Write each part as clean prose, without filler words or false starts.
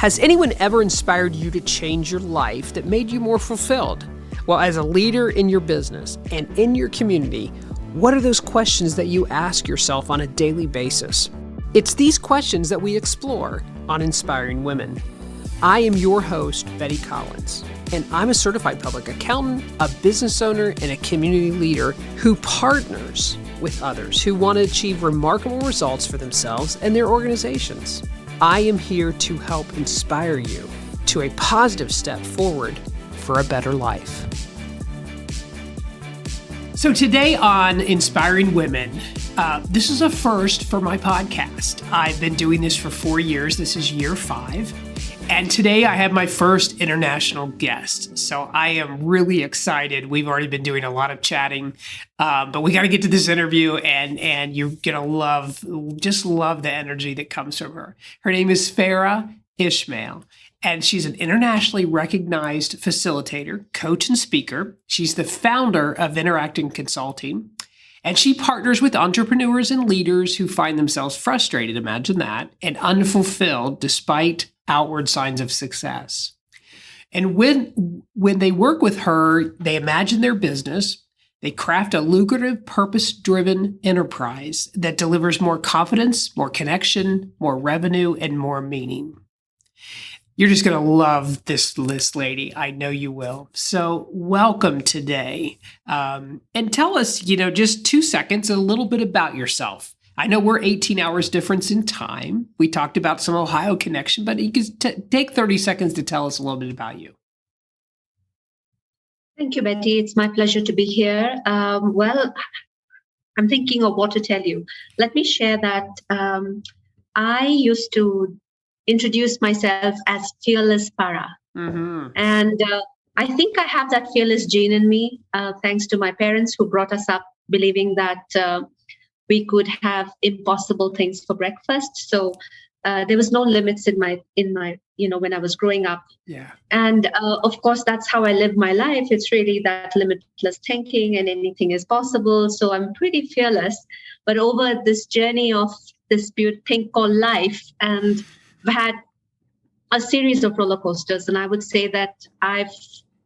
Has anyone ever inspired you to change your life that made you more fulfilled? Well, as a leader in your business and in your community, what are those questions that you ask yourself on a daily basis? It's these questions that we explore on Inspiring Women. I am your host, Betty Collins, and I'm a certified public accountant, a business owner, and a community leader who partners with others who want to achieve remarkable results for themselves and their organizations. I am here to help inspire you to a positive step forward for a better life. So today on Inspiring Women, this is a first for my podcast. I've been doing this for 4 years. This is year 5. And today I have my first international guest. So I am really excited. We've already been doing a lot of chatting, but we got to get to this interview and you're going to just love the energy that comes from her. Her name is Farah Ismail, and she's an internationally recognized facilitator, coach, and speaker. She's the founder of Interacting Consulting, and she partners with entrepreneurs and leaders who find themselves frustrated, imagine that, and unfulfilled despite outward signs of success. And when they work with her, they imagine their business, they craft a lucrative, purpose-driven enterprise that delivers more confidence, more connection, more revenue, and more meaning. You're just going to love this lady. I know you will. So welcome today. And tell us, just 2 seconds, a little bit about yourself. I know we're 18 hours difference in time. We talked about some Ohio connection, but you can take 30 seconds to tell us a little bit about you. Thank you, Betty. It's my pleasure to be here. Well, I'm thinking of what to tell you. Let me share that I used to introduce myself as Fearless Farah. Mm-hmm. And I think I have that fearless gene in me, thanks to my parents who brought us up believing that we could have impossible things for breakfast. So there was no limits in my, when I was growing up. Yeah. And of course, that's how I live my life. It's really that limitless thinking and anything is possible. So I'm pretty fearless. But over this journey of this beautiful thing called life, and I've had a series of roller coasters, and I would say that I've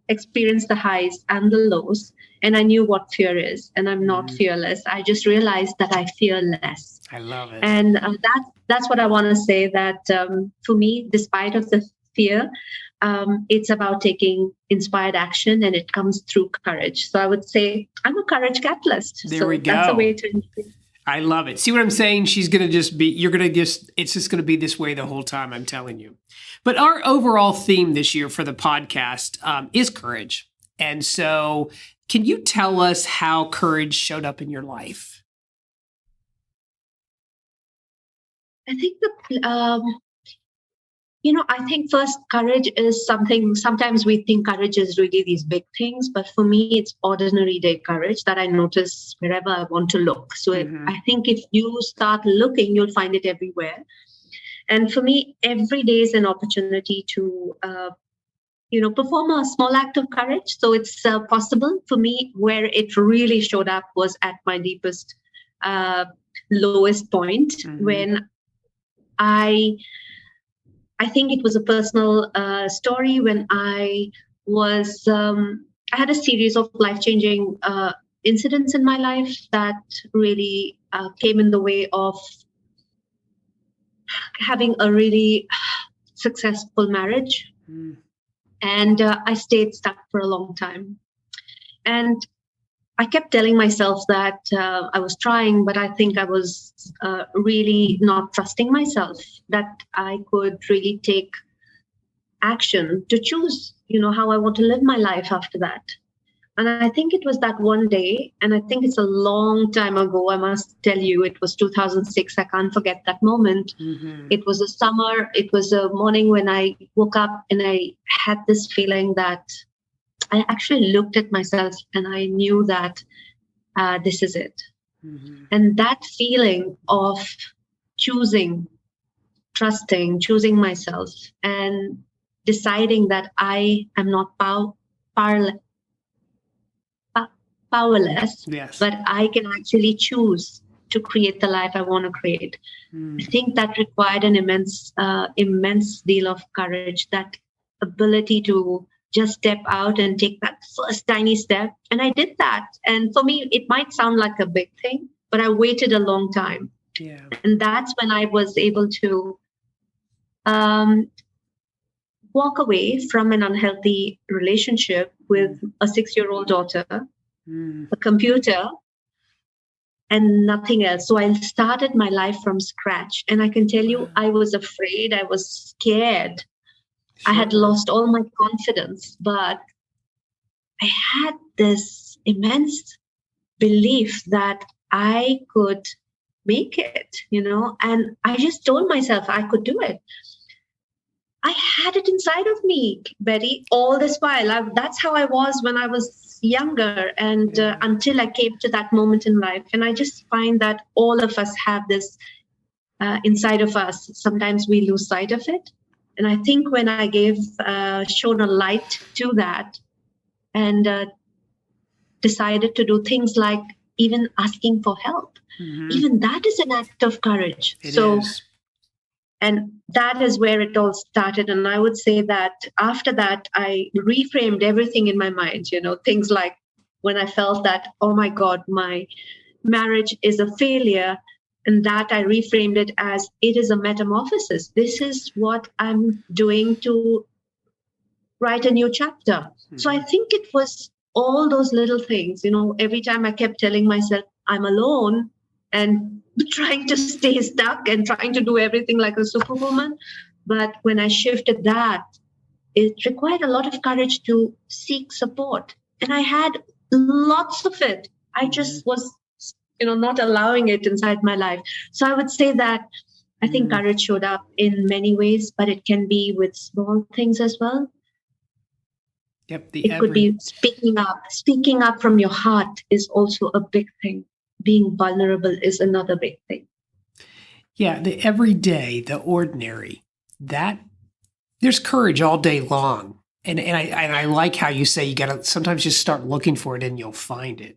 experienced the highs and the lows, and I knew what fear is, and I'm not fearless. I just realized that I fear less. I love it. And that's what I want to say, that for me, despite of the fear, it's about taking inspired action, and it comes through courage. So I would say I'm a courage catalyst. There we go. That's a way to... I love it. See what I'm saying? it's just going to be this way the whole time, I'm telling you. But our overall theme this year for the podcast is courage. And so can you tell us how courage showed up in your life? I think I think first, courage is something, sometimes we think courage is really these big things, but for me, it's ordinary day courage that I notice wherever I want to look. So I think if you start looking, you'll find it everywhere. And for me, every day is an opportunity to, perform a small act of courage. So it's possible for me. Where it really showed up was at my deepest, lowest point, when I think it was a personal story when I had a series of life-changing incidents in my life that really came in the way of having a really successful marriage. And I stayed stuck for a long time. And I kept telling myself that I was trying, but I think I was really not trusting myself, that I could really take action to choose, how I want to live my life after that. And I think it was that one day, and I think it's a long time ago, I must tell you, it was 2006. I can't forget that moment. It was a summer. It was a morning when I woke up and I had this feeling that I actually looked at myself and I knew that this is it. And that feeling of choosing, trusting, choosing myself, and deciding that I am not powerless, yes, but I can actually choose to create the life I want to create. I think that required an immense deal of courage, that ability to just step out and take that first tiny step. And I did that. And for me, it might sound like a big thing, but I waited a long time. Yeah. And that's when I was able to walk away from an unhealthy relationship with a 6-year-old daughter, a computer, and nothing else. So I started my life from scratch. And I can tell you, I was afraid, I was scared. Sure. I had lost all my confidence, but I had this immense belief that I could make it, and I just told myself I could do it. I had it inside of me, Betty, all this while. That's how I was when I was younger, and until I came to that moment in life. And I just find that all of us have this inside of us. Sometimes we lose sight of it. And I think when I shone a light to that and decided to do things like even asking for help, even that is an act of courage. It is. And that is where it all started. And I would say that after that, I reframed everything in my mind, things like when I felt that, oh my God, my marriage is a failure. And that I reframed it as it is a metamorphosis. This is what I'm doing to write a new chapter. So I think it was all those little things, every time I kept telling myself I'm alone and trying to stay stuck and trying to do everything like a superwoman. But when I shifted that, it required a lot of courage to seek support. And I had lots of it. I just was, not allowing it inside my life. So I would say that I think courage showed up in many ways, but it can be with small things as well. Yep. It could be speaking up. Speaking up from your heart is also a big thing. Being vulnerable is another big thing. Yeah, the everyday, the ordinary, that there's courage all day long. And I like how you say you got to sometimes just start looking for it and you'll find it.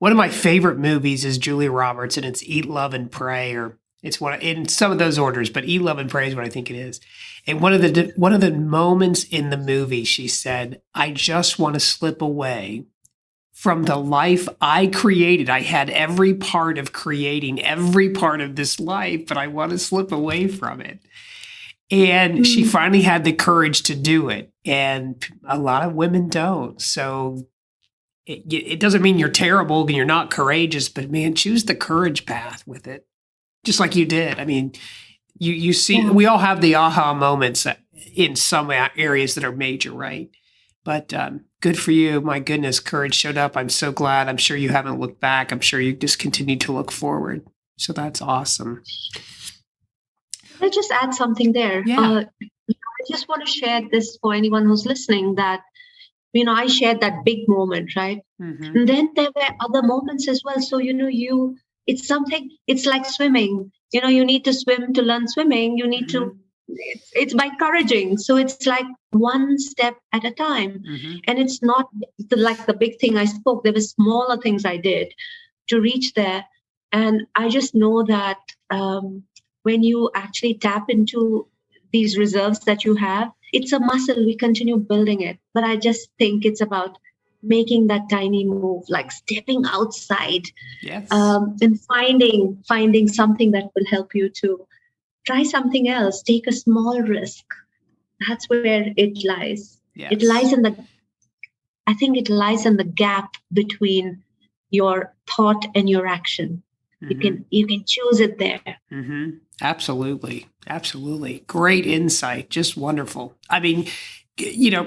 One of my favorite movies is Julia Roberts, and it's Eat, Love, and Pray, or it's one in some of those orders, but Eat, Love, and Pray is what I think it is. And one of the moments in the movie, she said, "I just want to slip away from the life I created. I had every part of creating every part of this life, but I want to slip away from it." And she finally had the courage to do it. And a lot of women don't. So it doesn't mean you're terrible and you're not courageous, but man, choose the courage path with it. Just like you did. I mean, you see, we all have the aha moments in some areas that are major, right? But good for you. My goodness, courage showed up. I'm so glad. I'm sure you haven't looked back. I'm sure you just continue to look forward. So that's awesome. Can I just add something there? Yeah. I just want to share this for anyone who's listening that, I shared that big moment, right? And then there were other moments as well. So, it's like swimming. You need to swim to learn swimming. You need to, it's by encouraging. So it's like one step at a time. And it's not like the big thing I spoke. There were smaller things I did to reach there. And I just know that when you actually tap into these reserves that you have, it's a muscle. We continue building it. But I just think it's about making that tiny move, like stepping outside, and finding something that will help you to try something else, take a small risk. That's where it lies. Yes. It lies it lies in the gap between your thought and your action. You can choose it there. Absolutely. Absolutely. Great insight. Just wonderful. I mean,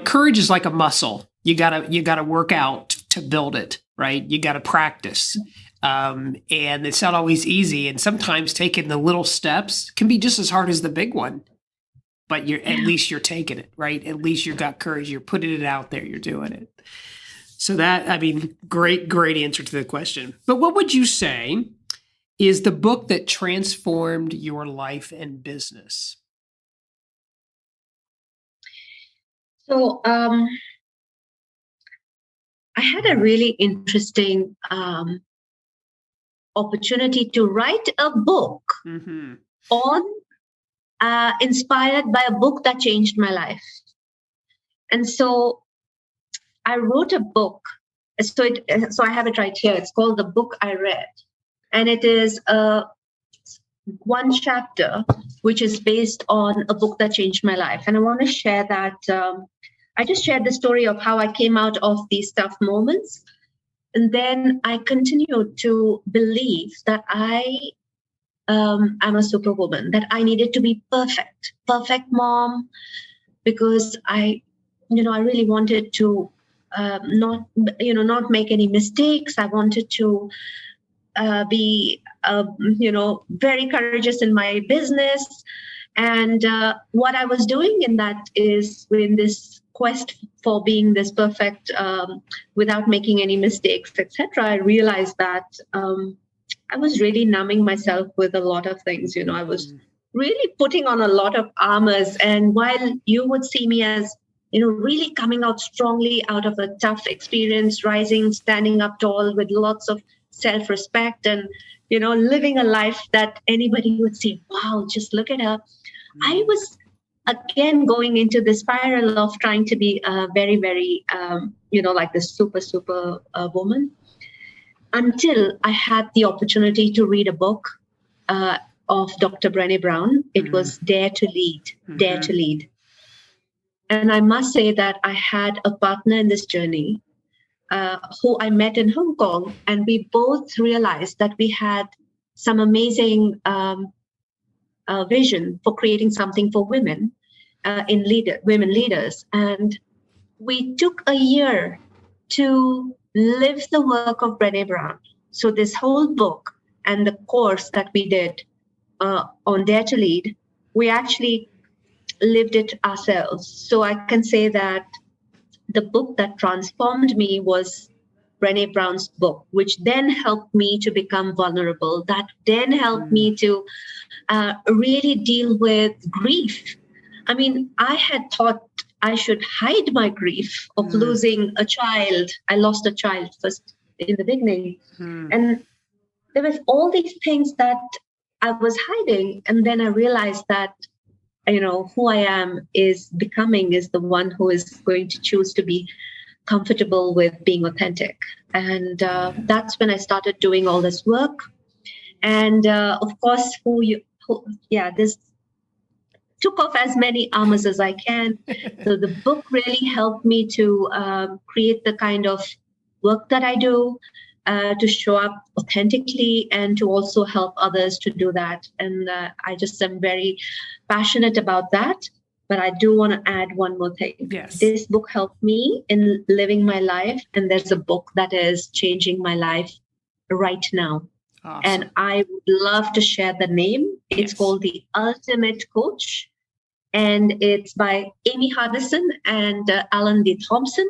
courage is like a muscle. You gotta work out to build it, right? You gotta practice. And it's not always easy. And sometimes taking the little steps can be just as hard as the big one. But at least you're taking it, right? At least you've got courage. You're putting it out there. You're doing it. So great answer to the question. But what would you say is the book that transformed your life and business? So I had a really interesting opportunity to write a book on inspired by a book that changed my life. And so I wrote a book. So I have it right here. It's called The Book I Read. And it is one chapter, which is based on a book that changed my life. And I want to share that. I just shared the story of how I came out of these tough moments. And then I continued to believe that I'm a superwoman, that I needed to be perfect mom, because I really wanted to not make any mistakes. I wanted to be very courageous in my business. And what I was doing in that is, in this quest for being this perfect without making any mistakes, etc., I realized that I was really numbing myself with a lot of things. I was really putting on a lot of armors. And while you would see me as really coming out strongly out of a tough experience, rising, standing up tall with lots of self-respect and, living a life that anybody would say, wow, just look at her. I was, again, going into the spiral of trying to be very, very, like this super woman, until I had the opportunity to read a book of Dr. Brené Brown. It was Dare to Lead, Dare to Lead. And I must say that I had a partner in this journey who I met in Hong Kong, and we both realized that we had some amazing vision for creating something for women, women leaders. And we took a year to live the work of Brené Brown. So this whole book and the course that we did on Dare to Lead, we actually lived it ourselves. So I can say that the book that transformed me was Brené Brown's book, which then helped me to become vulnerable. That then helped me to really deal with grief. I mean, I had thought I should hide my grief of losing a child. I lost a child first in the beginning. And there was all these things that I was hiding. And then I realized that who I am is the one who is going to choose to be comfortable with being authentic. And that's when I started doing all this work. And of course, this took off as many armors as I can. So the book really helped me to create the kind of work that I do, to show up authentically, and to also help others to do that. And I just am very passionate about that. But I do want to add one more thing. Yes. This book helped me in living my life. And there's a book that is changing my life right now. Awesome. And I would love to share the name. It's called The Ultimate Coach. And it's by Amy Hardison and Alan D. Thompson.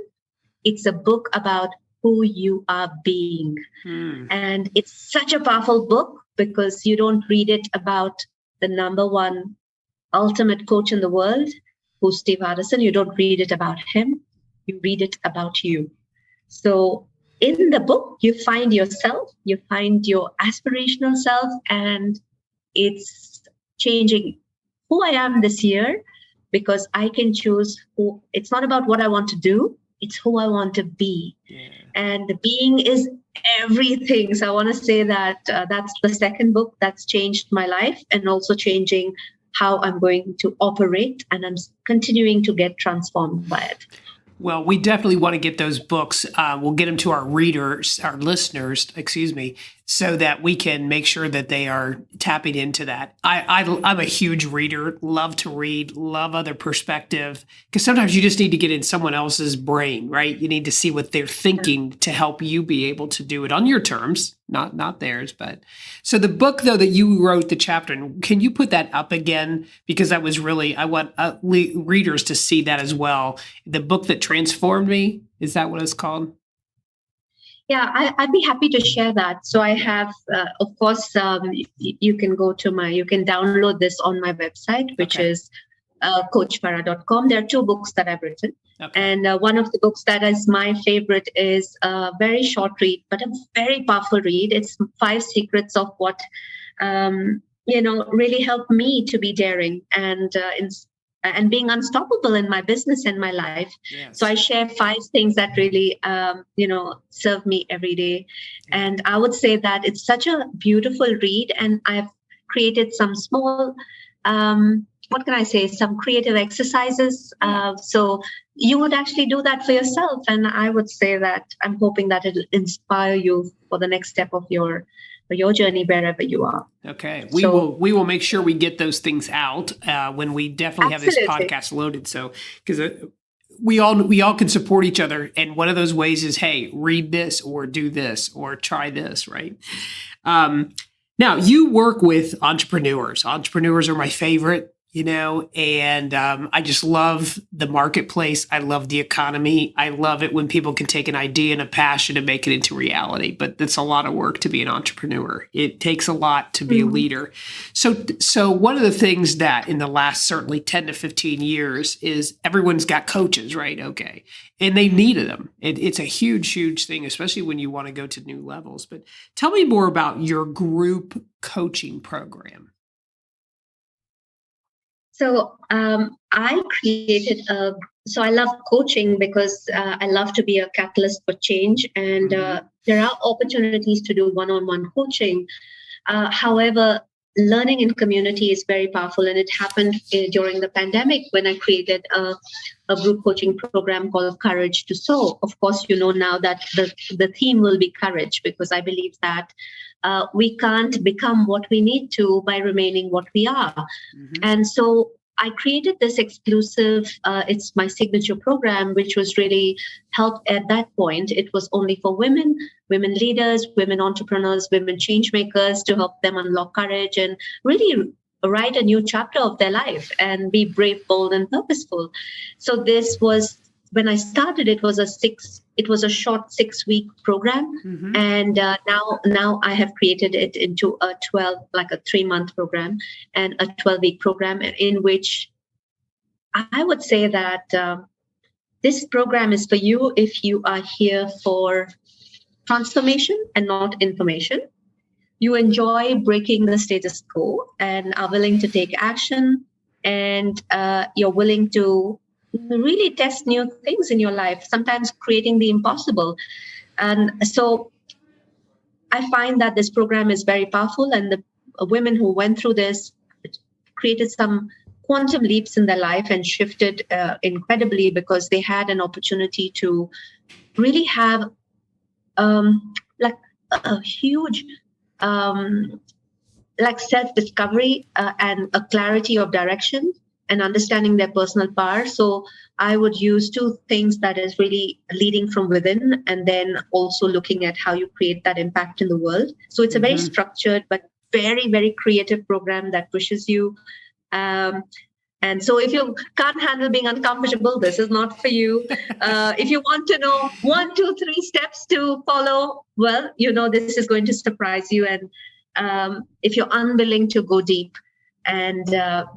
It's a book about who you are being. And it's such a powerful book, because you don't read it about the number one ultimate coach in the world, who's Steve Hardison. You don't read it about him. You read it about you. So in the book, you find yourself, you find your aspirational self, and it's changing who I am this year, because I can choose who. It's not about what I want to do. It's who I want to be. Yeah. And the being is everything. So I want to say that that's the second book that's changed my life, and also changing how I'm going to operate. And I'm continuing to get transformed by it. Well, we definitely want to get those books. We'll get them to our readers, our listeners, so that we can make sure that they are tapping into that. I'm a huge reader, love to read, love other perspective, because sometimes you just need to get in someone else's brain, right? You need to see what they're thinking to help you be able to do it on your terms, not theirs. But so the book, though, that you wrote the chapter, and can you put that up again? Because that was really, I want readers to see that as well. The book that transformed me, is that what it's called? Yeah, I'd be happy to share that. So I have, of course, you can go to you can download this on my website, which is coachfarah.com. There are 2 books that I've written. Okay. And one of the books that is my favorite is a very short read, but a very powerful read. It's 5 Secrets of What, really helped me to be daring and being unstoppable in my business and my life. Yes. So I share 5 things that really, serve me every day. And I would say that it's such a beautiful read. And I've created some small, some creative exercises. So you would actually do that for yourself. And I would say that I'm hoping that it'll inspire you for the next step of your journey wherever you are. Okay. We will make sure we get those things out when we definitely have this podcast loaded. So, because we all can support each other. And one of those ways is, hey, read this or do this or try this, right? Now you work with entrepreneurs. Entrepreneurs are my favorite, and I just love the marketplace. I love the economy. I love it when people can take an idea and a passion and make it into reality, but it's a lot of work to be an entrepreneur. It takes a lot to be a leader. So one of the things that in the last certainly 10 to 15 years is everyone's got coaches, right? Okay. And they needed them. It's a huge, huge thing, especially when you want to go to new levels. But tell me more about your group coaching program. So I created so I love coaching because I love to be a catalyst for change. And there are opportunities to do one-on-one coaching. However, learning in community is very powerful. And it happened during the pandemic when I created a group coaching program called Courage to Sow. Of course, now that the theme will be courage, because I believe that we can't become what we need to by remaining what we are. And so I created this exclusive, it's my signature program, which was really helped at that point. It was only for women leaders, women entrepreneurs, women change makers, to help them unlock courage and really write a new chapter of their life and be brave, bold, and purposeful. So this was, when I started, it was a short 6-week program. And now I have created it into a 3-month program and a 12-week program, in which I would say that this program is for you if you are here for transformation and not information. You enjoy breaking the status quo and are willing to take action, and you're willing to really test new things in your life, sometimes creating the impossible. And so I find that this program is very powerful, and the women who went through this created some quantum leaps in their life and shifted incredibly, because they had an opportunity to really have a huge self-discovery and a clarity of direction and understanding their personal power. So I would use 2 things, that is really leading from within, and then also looking at how you create that impact in the world. So it's a very structured but very, very creative program that pushes you. And so if you can't handle being uncomfortable, this is not for you. If you want to know 1, 2, 3 steps to follow, well, this is going to surprise you. And if you're unwilling to go deep, and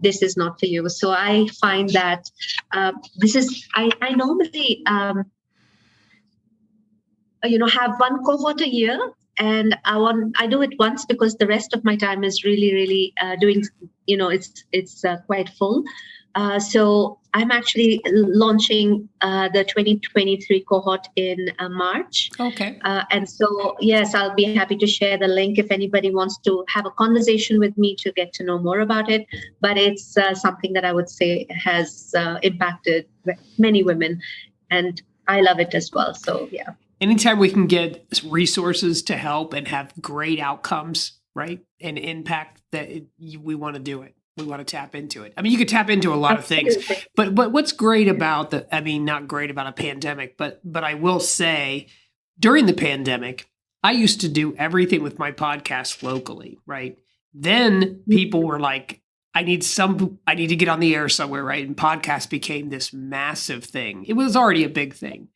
this is not for you. So I find that I normally, have 1 cohort a year, and I do it once because the rest of my time is really, really doing, it's quite full. So I'm actually launching the 2023 cohort in March. Okay. And so, yes, I'll be happy to share the link if anybody wants to have a conversation with me to get to know more about it. But it's something that I would say has impacted many women, and I love it as well. So, yeah. Anytime we can get resources to help and have great outcomes, right, and impact, we want to do it. We want to tap into it. I mean, you could tap into a lot of things, but what's great about not great about a pandemic, but I will say during the pandemic, I used to do everything with my podcast locally, right? Then people were like, I need to get on the air somewhere, right? And podcast became this massive thing. It was already a big thing.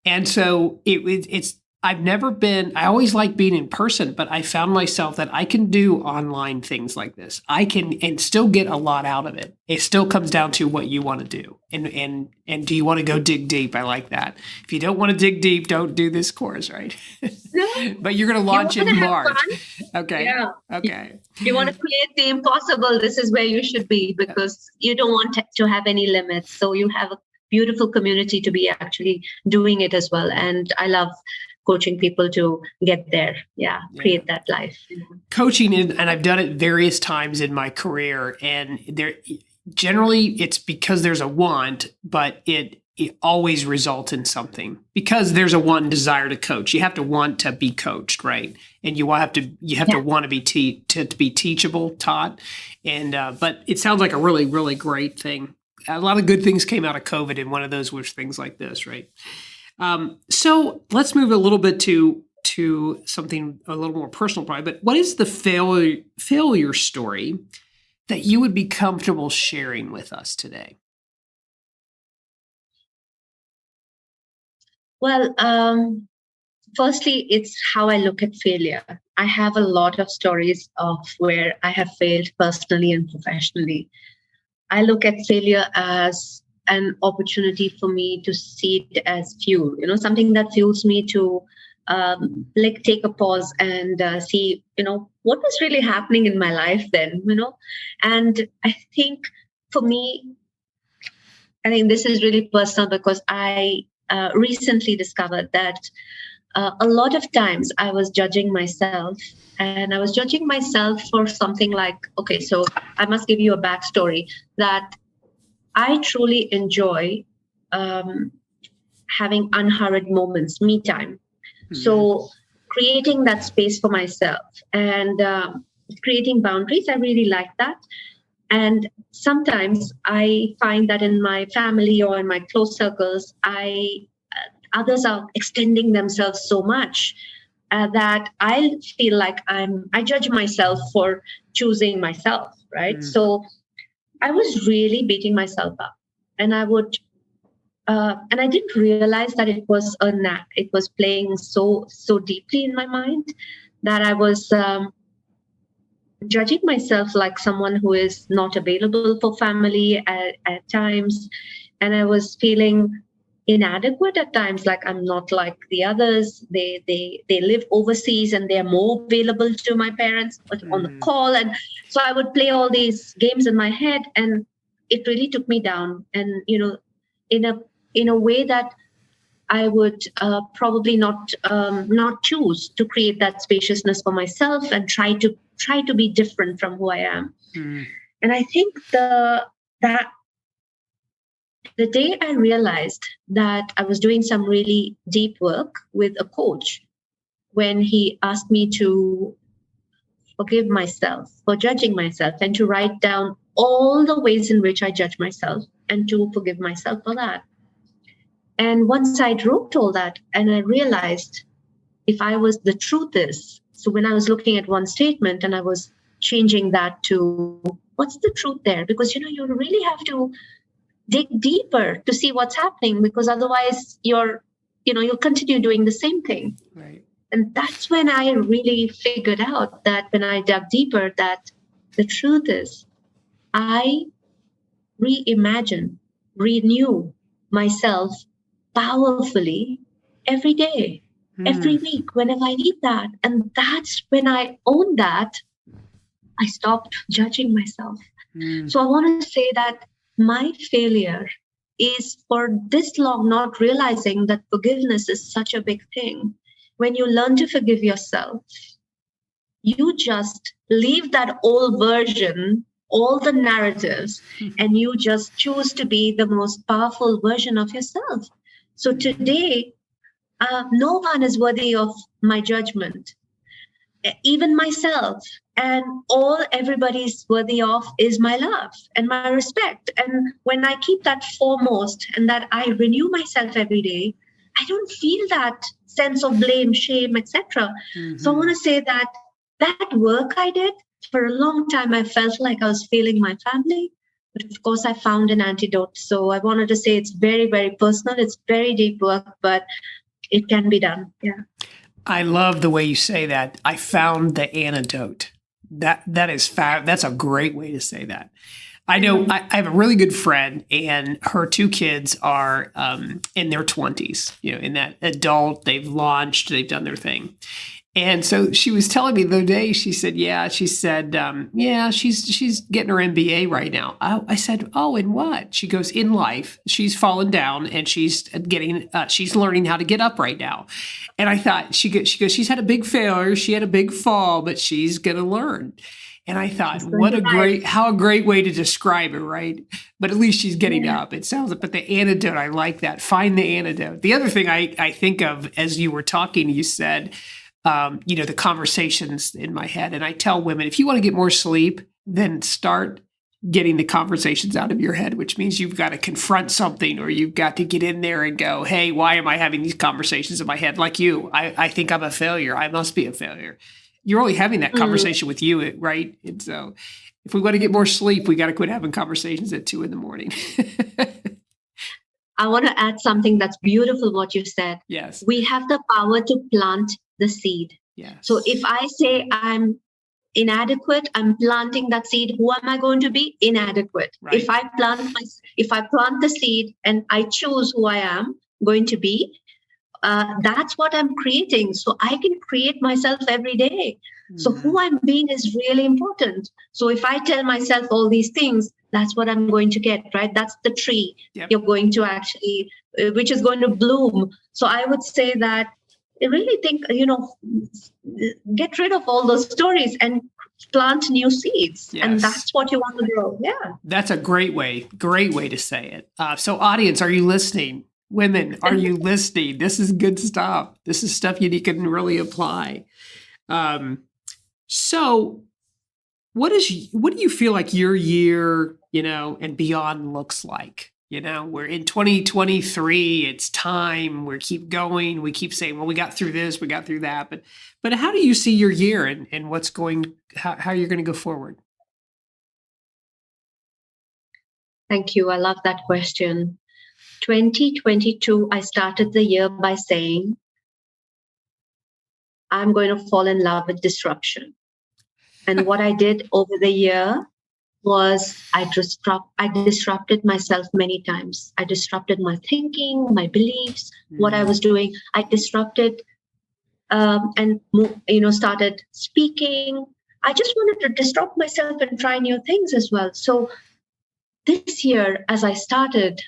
And so it's I always like being in person, but I found myself that I can do online things like this. I can and still get a lot out of it. It still comes down to what you want to do. And do you want to go dig deep? I like that. If you don't want to dig deep, don't do this course, right? No, But you're going to launch you in want to have March. fun. Okay. Yeah. Okay. You want to create the impossible. This is where you should be because you don't want to have any limits. So you have a beautiful community to be actually doing it as well. And I love coaching people to get there. Yeah. Create that life. Coaching, and I've done it various times in my career, and there generally it's because there's a want, but it always results in something because there's a want and desire to coach. You have to want to be coached, right? And you have to want to be teachable, taught. And but it sounds like a really, really great thing. A lot of good things came out of COVID, and one of those was things like this, right? So let's move a little bit to something a little more personal, probably. But what is the failure story that you would be comfortable sharing with us today? Well, firstly, it's how I look at failure. I have a lot of stories of where I have failed personally and professionally. I look at failure as an opportunity for me to see it as fuel, something that fuels me to take a pause and see, what was really happening in my life then, And I think for me, I think this is really personal because I recently discovered that a lot of times I was judging myself, and I was judging myself for something like, okay, so I must give you a backstory that I truly enjoy having unhurried moments, me time. Mm-hmm. So creating that space for myself and creating boundaries, I really like that. And sometimes I find that in my family or in my close circles, others are extending themselves so much that I feel like I judge myself for choosing myself, right? Mm. So I was really beating myself up, and I didn't realize that it was a knack. It was playing so deeply in my mind that I was judging myself like someone who is not available for family at times, and I was feeling inadequate at times, like I'm not like the others. They live overseas and they're more available to my parents on the call, and so I would play all these games in my head, and it really took me down. And in a way that I would probably not choose to create that spaciousness for myself and try to be different from who I am. And I think that the day I realized that I was doing some really deep work with a coach, when he asked me to forgive myself for judging myself and to write down all the ways in which I judge myself and to forgive myself for that. And once I wrote all that, and I realized the truth is, so when I was looking at one statement and I was changing that to what's the truth there? Because, you really have to dig deeper to see what's happening, because otherwise you'll continue doing the same thing. Right. And that's when I really figured out that when I dug deeper, that the truth is I renew myself powerfully every day, every week, whenever I need that. And that's when I own that, I stopped judging myself. So I want to say that my failure is for this long not realizing that forgiveness is such a big thing. When you learn to forgive yourself, you just leave that old version, all the narratives, and you just choose to be the most powerful version of yourself. So today, no one is worthy of my judgment, even myself. And all everybody's worthy of is my love and my respect. And when I keep that foremost and that I renew myself every day, I don't feel that sense of blame, shame, etc. So I want to say that work I did, for a long time, I felt like I was failing my family. But of course, I found an antidote. So I wanted to say it's very, very personal. It's very deep work, but it can be done. Yeah. I love the way you say that. I found the antidote. That's a great way to say that. I know I have a really good friend, and her two kids are in their 20s, in that adult, they've launched, they've done their thing. And so she was telling me the other day, she said, she's getting her MBA right now. I said, oh, in what? She goes, in life. She's fallen down and she's learning how to get up right now. And I thought, she goes, she's had a big failure. She had a big fall, but she's going to learn. And I thought, how a great way to describe it, right? But at least she's getting up. It sounds like, but the antidote, I like that. Find the antidote. The other thing I think of as you were talking, you said, the conversations in my head. And I tell women, if you want to get more sleep, then start getting the conversations out of your head, which means you've got to confront something, or you've got to get in there and go, hey, why am I having these conversations in my head? Like you, I think I'm a failure. I must be a failure. You're only having that conversation with you, right? And so if we want to get more sleep, we got to quit having conversations at 2 a.m. I want to add something that's beautiful, what you said. Yes. We have the power to plant the seed. Yes. So if I say I'm inadequate, I'm planting that seed. Who am I going to be? Inadequate. Right. If I plant the seed and I choose who I am going to be, that's what I'm creating. So I can create myself every day. So who I'm being is really important. So if I tell myself all these things, that's what I'm going to get, right? That's the tree you're going to actually, which is going to bloom. So I would say that I really think, get rid of all those stories and plant new seeds. Yes. And that's what you want to grow. Yeah. That's a great way to say it. So audience, are you listening? Women, are you listening? This is good stuff. This is stuff you can really apply. So what do you feel like your year, and beyond looks like? We're in 2023. It's time. We keep going. We keep saying, well, we got through this, we got through that. But how do you see your year and what's how you're going to go forward? Thank you. I love that question. 2022, I started the year by saying, I'm going to fall in love with disruption. And what I did over the year was I disrupted myself many times. I disrupted my thinking, my beliefs, what I was doing. I disrupted and started speaking. I just wanted to disrupt myself and try new things as well. So this year, as I started,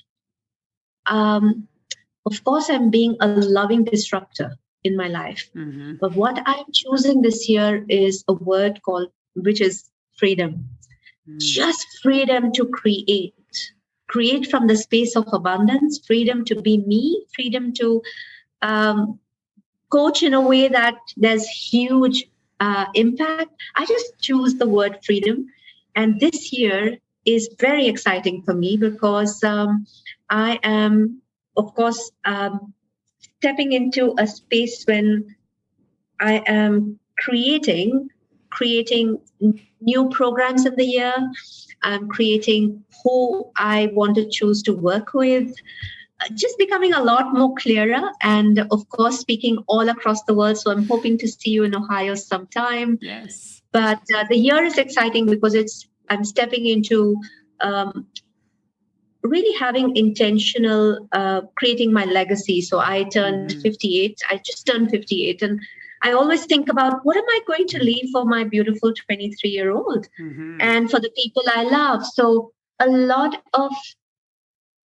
of course, I'm being a loving disruptor in my life. Mm-hmm. But what I'm choosing this year is a word which is freedom. Just freedom to create from the space of abundance, freedom to be me, freedom to coach in a way that there's huge impact. I just choose the word freedom. And this year is very exciting for me because I am, of course, stepping into a space when I am creating new programs in the year. I'm creating who I want to choose to work with, just becoming a lot more clearer, and of course, speaking all across the world. So I'm hoping to see you in Ohio sometime. Yes. But the year is exciting because I'm stepping into really having intentional, creating my legacy. So I turned 58. I just turned 58. And I always think about what am I going to leave for my beautiful 23-year-old and for the people I love. So a lot of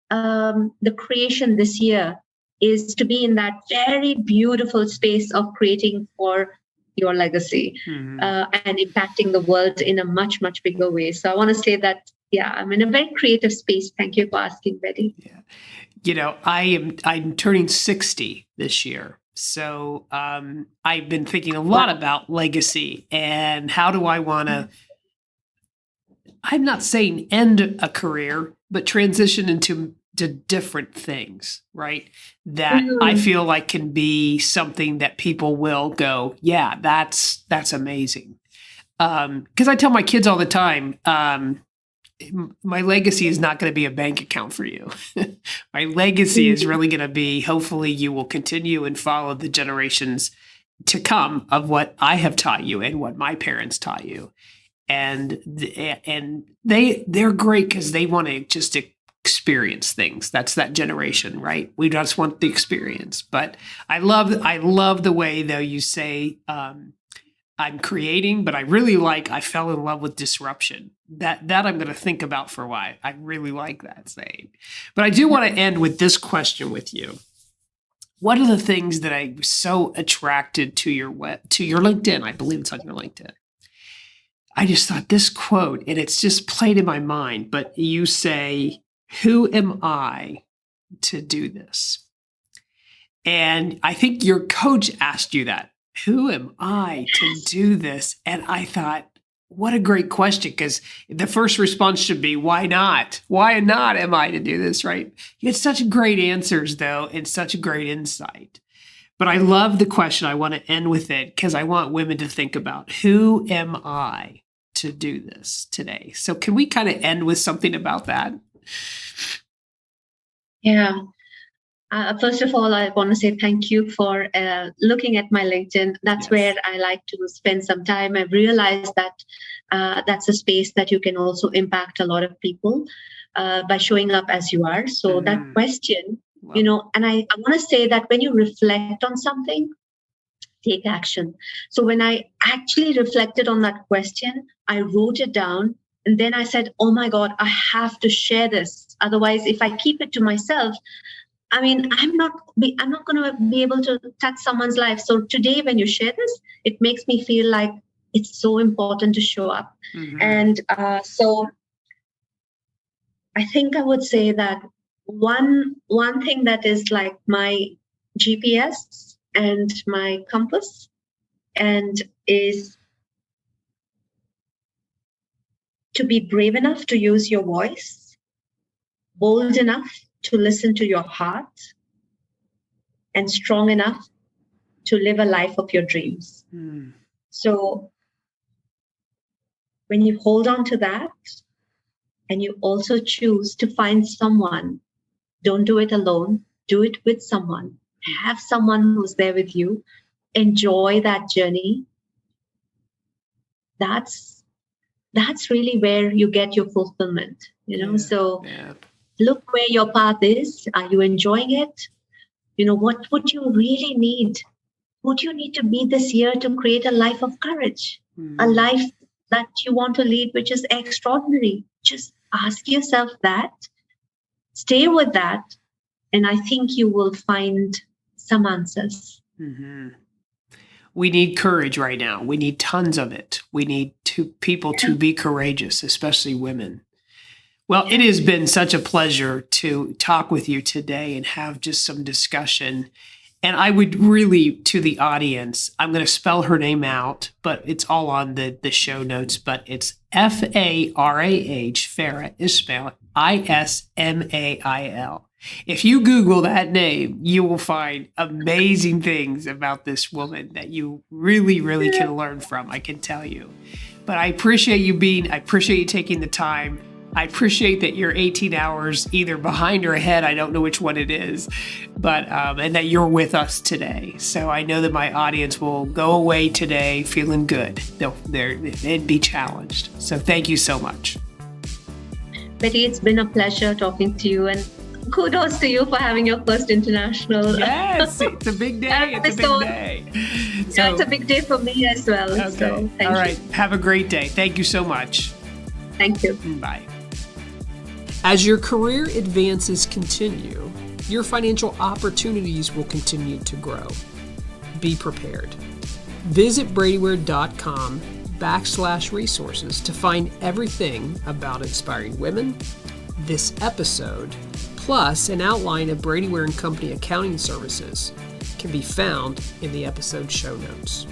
the creation this year is to be in that very beautiful space of creating for your legacy and impacting the world in a much, much bigger way. So I want to say that, I'm in a very creative space. Thank you for asking, Betty. Yeah. I'm turning 60 this year. So I've been thinking a lot about legacy and how do I want to, I'm not saying end a career, but transition into different things, right? That I feel like can be something that people will go, yeah, that's amazing. Because I tell my kids all the time, my legacy is not going to be a bank account for you. My legacy is really going to be, hopefully you will continue and follow the generations to come of what I have taught you and what my parents taught you. And they're great because they want to just experience things. That's that generation, right? We just want the experience. But I love the way though you say, I'm creating, but I fell in love with disruption. That I'm going to think about for a while. I really like that saying. But I do want to end with this question with you. What are the things that I was so attracted to your LinkedIn? I believe it's on your LinkedIn. I just thought this quote, and it's just played in my mind, but you say, "Who am I to do this?" And I think your coach asked you that. Who am I to do this? And I thought, what a great question, because the first response should be, why not? Why not am I to do this, right? You had such great answers, though, and such great insight. But I love the question. I want to end with it because I want women to think about, who am I to do this today? So can we kind of end with something about that? Yeah. First of all, I want to say thank you for looking at my LinkedIn. That's where I like to spend some time. I've realized that that's a space that you can also impact a lot of people by showing up as you are. So that question, and I want to say that when you reflect on something, take action. So when I actually reflected on that question, I wrote it down. And then I said, oh my God, I have to share this. Otherwise, if I keep it to myself, I mean, I'm not going to be able to touch someone's life. So today, when you share this, it makes me feel like it's so important to show up. And so I think I would say that one thing that is like my GPS and my compass, and is to be brave enough to use your voice, bold enough to listen to your heart, and strong enough to live a life of your dreams. So when you hold on to that, and you also choose to find someone, don't do it alone, do it with someone. Have someone who's there with you. Enjoy that journey. That's really where you get your fulfillment, So look where your path is. Are you enjoying it? What would you really need? What do you need to be this year to create a life of courage? A life that you want to lead, which is extraordinary. Just ask yourself that. Stay with that. And I think you will find some answers. We need courage right now. We need tons of it. We need people to be courageous, especially women. Well, it has been such a pleasure to talk with you today and have just some discussion. And I would really, to the audience, I'm going to spell her name out, but it's all on the show notes. But it's Farah, Farah Ismail, Ismail. If you Google that name, you will find amazing things about this woman that you really, really can learn from, I can tell you. But I appreciate you taking the time. I appreciate that you're 18 hours either behind or ahead. I don't know which one it is, but and that you're with us today. So I know that my audience will go away today feeling good. They'd be challenged. So thank you so much. Betty, it's been a pleasure talking to you, and kudos to you for having your first international. Yes, it's a big day. It's a big day. So, it's a big day for me as well. Okay. So all right. Have a great day. Thank you so much. Thank you. Bye. As your career advances continue, your financial opportunities will continue to grow. Be prepared. Visit bradyware.com/resources to find everything about inspiring women, this episode, plus an outline of Brady Ware & Company accounting services can be found in the episode show notes.